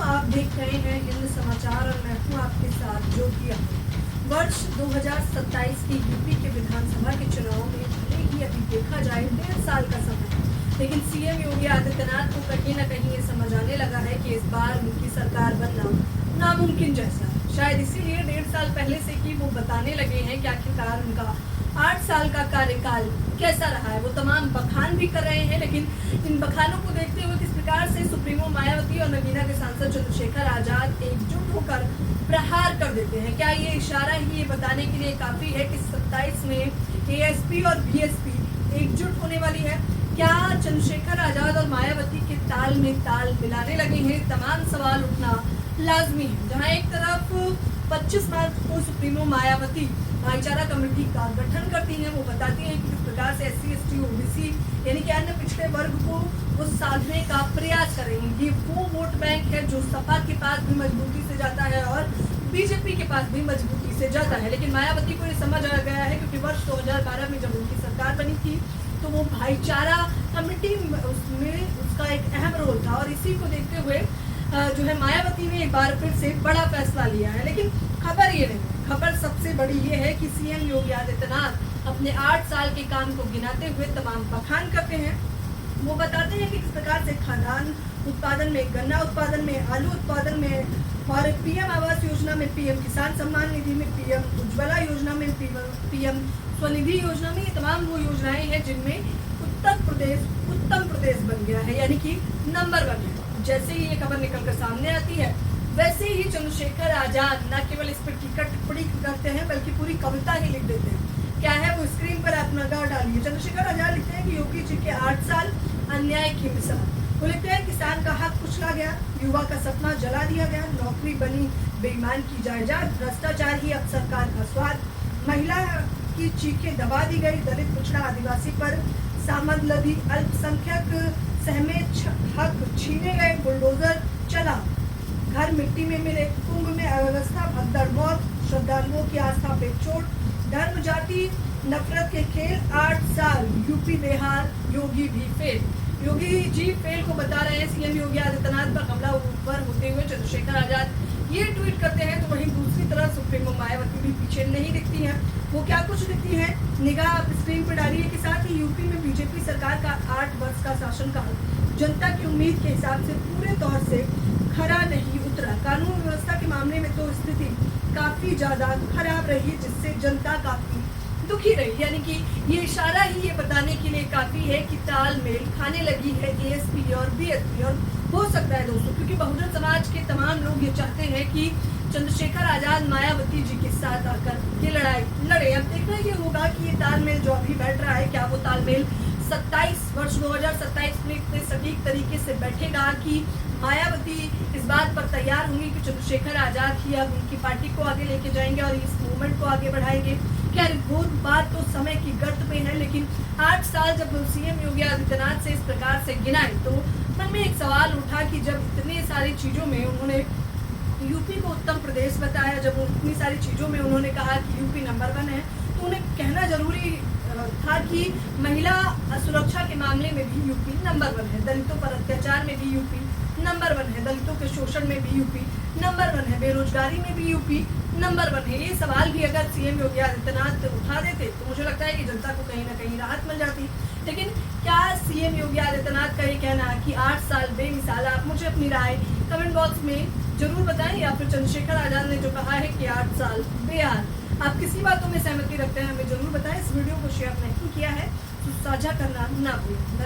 आप देख रहे हैं हिंद समाचार और मैं हूं आपके साथ ज्योति। वर्ष 2027 की यूपी के विधानसभा के चुनाव में भले ही अभी देखा जाए 1.5 साल का समय, लेकिन सीएम योगी आदित्यनाथ को कहीं न कहीं ये समझ आने लगा है कि इस बार उनकी सरकार बनना नामुमकिन जैसा है। शायद इसीलिए 1.5 साल पहले से ही वो बताने लगे हैं कि आखिरकार उनका 8 साल का कार्यकाल कैसा रहा है। वो तमाम बखान भी कर रहे हैं, लेकिन इन बखानों को देखते हुए किस प्रकार से सुप्रीमो मायावती और नगीना के सांसद चंद्रशेखर आजाद एकजुट होकर प्रहार कर देते हैं। क्या ये इशारा ही ये बताने के लिए काफी है कि 27 में एएसपी और बीएसपी एकजुट होने वाली है? क्या चंद्रशेखर आजाद और मायावती के ताल में ताल मिलाने लगे हैं? तमाम सवाल उठना लाजमी है। जहां एक तरफ 25 मार्च को सुप्रीमो मायावती भाईचारा कमेटी का गठन करती हैं, वो बताती हैं कि किस प्रकार से SC ST OBC यानी कि अन्य पिछड़े वर्ग को वो साधने का प्रयास करेंगे। ये वो वोट बैंक है जो सपा के पास भी मजबूती से जाता है और बीजेपी के पास भी मजबूती से जाता है। लेकिन मायावती को ये समझ आ गया है, क्योंकि वर्ष 2012 में जब उनकी सरकार बनी थी तो वो भाईचारा कमेटी उसमें उसका एक अहम रोल था, और इसी को देखते हुए जो है मायावती ने एक बार फिर से बड़ा फैसला लिया है। लेकिन खबर ये नहीं, खबर सबसे बड़ी ये है कि सीएम योगी आदित्यनाथ अपने 8 साल के काम को गिनाते हुए तमाम बखान करते हैं। वो बताते हैं कि किस प्रकार से खाद्यान्न उत्पादन में, गन्ना उत्पादन में, आलू उत्पादन में और पीएम आवास योजना में, पीएम किसान सम्मान निधि में, पीएम उज्ज्वला योजना में, पीएम स्वनिधि योजना में, ये तमाम वो योजनाएं हैं जिनमें उत्तर प्रदेश उत्तम प्रदेश बन गया है, यानी कि नंबर 1 है। जैसे ही ये खबर निकलकर सामने आती है, वैसे ही चंद्रशेखर आजाद न केवल इस पर टीका टिप्पणी करते हैं बल्कि पूरी कविता ही लिख देते हैं। क्या है वो स्क्रीन पर आप नजर डालिए। चंद्रशेखर आजाद लिखते हैं कि योगी जी के 8 साल अन्याय की मिसाल। वो लिखते हैं किसान का हक कुचला गया, युवा का सपना जला दिया गया, नौकरी बनी बेईमान की जायदाद, भ्रष्टाचार ही अब सरकार का स्वाद, महिला की चीखें दबा दी गई, दलित पिछड़ा आदिवासी पर सामंत लदी, अल्पसंख्यक सहमे हक छीने गए, बुलडोजर चला, घर मिट्टी में मिले, कुंभ में अव्यवस्था, भगदड़ मौत, श्रद्धालुओं की आस्था पे चोट, धर्म जाति नफरत के खेल, 8 साल यूपी बेहाल, योगी भी फेल। योगी जी फेल को बता रहे हैं सीएम योगी आदित्यनाथ पर हमला ऊपर होते हुए चंद्रशेखर आजाद ये ट्वीट करते हैं, तो वहीं दूसरी तरफ सुप्रीमो मायावती भी पीछे नहीं दिखती हैं। वो क्या कुछ दिखती हैं, निगाह आप स्क्रीन पर डालिए। के साथ ही यूपी में बीजेपी सरकार का 8 वर्ष का शासनकाल जनता की उम्मीद के हिसाब से पूरे तौर से खरा नहीं उतरा। कानून व्यवस्था के मामले में तो स्थिति काफी ज्यादा खराब रही, जिससे जनता काफी दुखी रही। यानी कि ये इशारा ही ये बताने के लिए काफी है कि तालमेल खाने लगी है एएसपी और बीएसपी। और हो सकता है दोस्तों, क्योंकि बहुजन समाज के तमाम लोग ये चाहते हैं कि चंद्रशेखर आजाद मायावती जी के साथ आकर ये लड़ाई लड़े। अब देखना ये होगा कि ये तालमेल जो अभी बैठ रहा है, क्या वो तालमेल 27 वर्ष 2027 में इतने सटीक तरीके से बैठेगा कि मायावती इस बात पर तैयार होंगी कि चंद्रशेखर आजाद ही अब उनकी पार्टी को आगे लेके जाएंगे और इस मूवमेंट को आगे बढ़ाएंगे। क्या वो बात तो समय की गर्त पे है, लेकिन 8 साल जब सीएम योगी आदित्यनाथ से इस प्रकार से गिनाए तो मन में एक सवाल उठा कि जब इतनी सारी चीजों में उन्होंने यूपी को उत्तम प्रदेश बताया, जब इतनी सारी चीजों में उन्होंने कहा कि यूपी नंबर 1 है, तो उन्हें कहना जरूरी था कि महिला सुरक्षा के मामले में भी यूपी नंबर 1 है, दलितों पर अत्याचार में भी यूपी नंबर 1 है, दलितों के शोषण में भी यूपी नंबर 1 है, बेरोजगारी में भी यूपी नंबर 1 है। ये सवाल भी अगर सीएम योगी आदित्यनाथ उठा देते तो मुझे लगता है कि जनता को कहीं ना कहीं राहत मिल जाती। लेकिन क्या सीएम योगी आदित्यनाथ का ये कहना है कि 8 साल बेमिसाल? आप मुझे अपनी राय कमेंट बॉक्स में जरूर बताएं, या फिर चंद्रशेखर आजाद ने जो कहा है कि 8 साल बेहाल, आप किसी बातों में सहमति रखते हैं हमें जरूर बताएं। इस वीडियो को शेयर नहीं किया है तो साझा करना ना भूलें।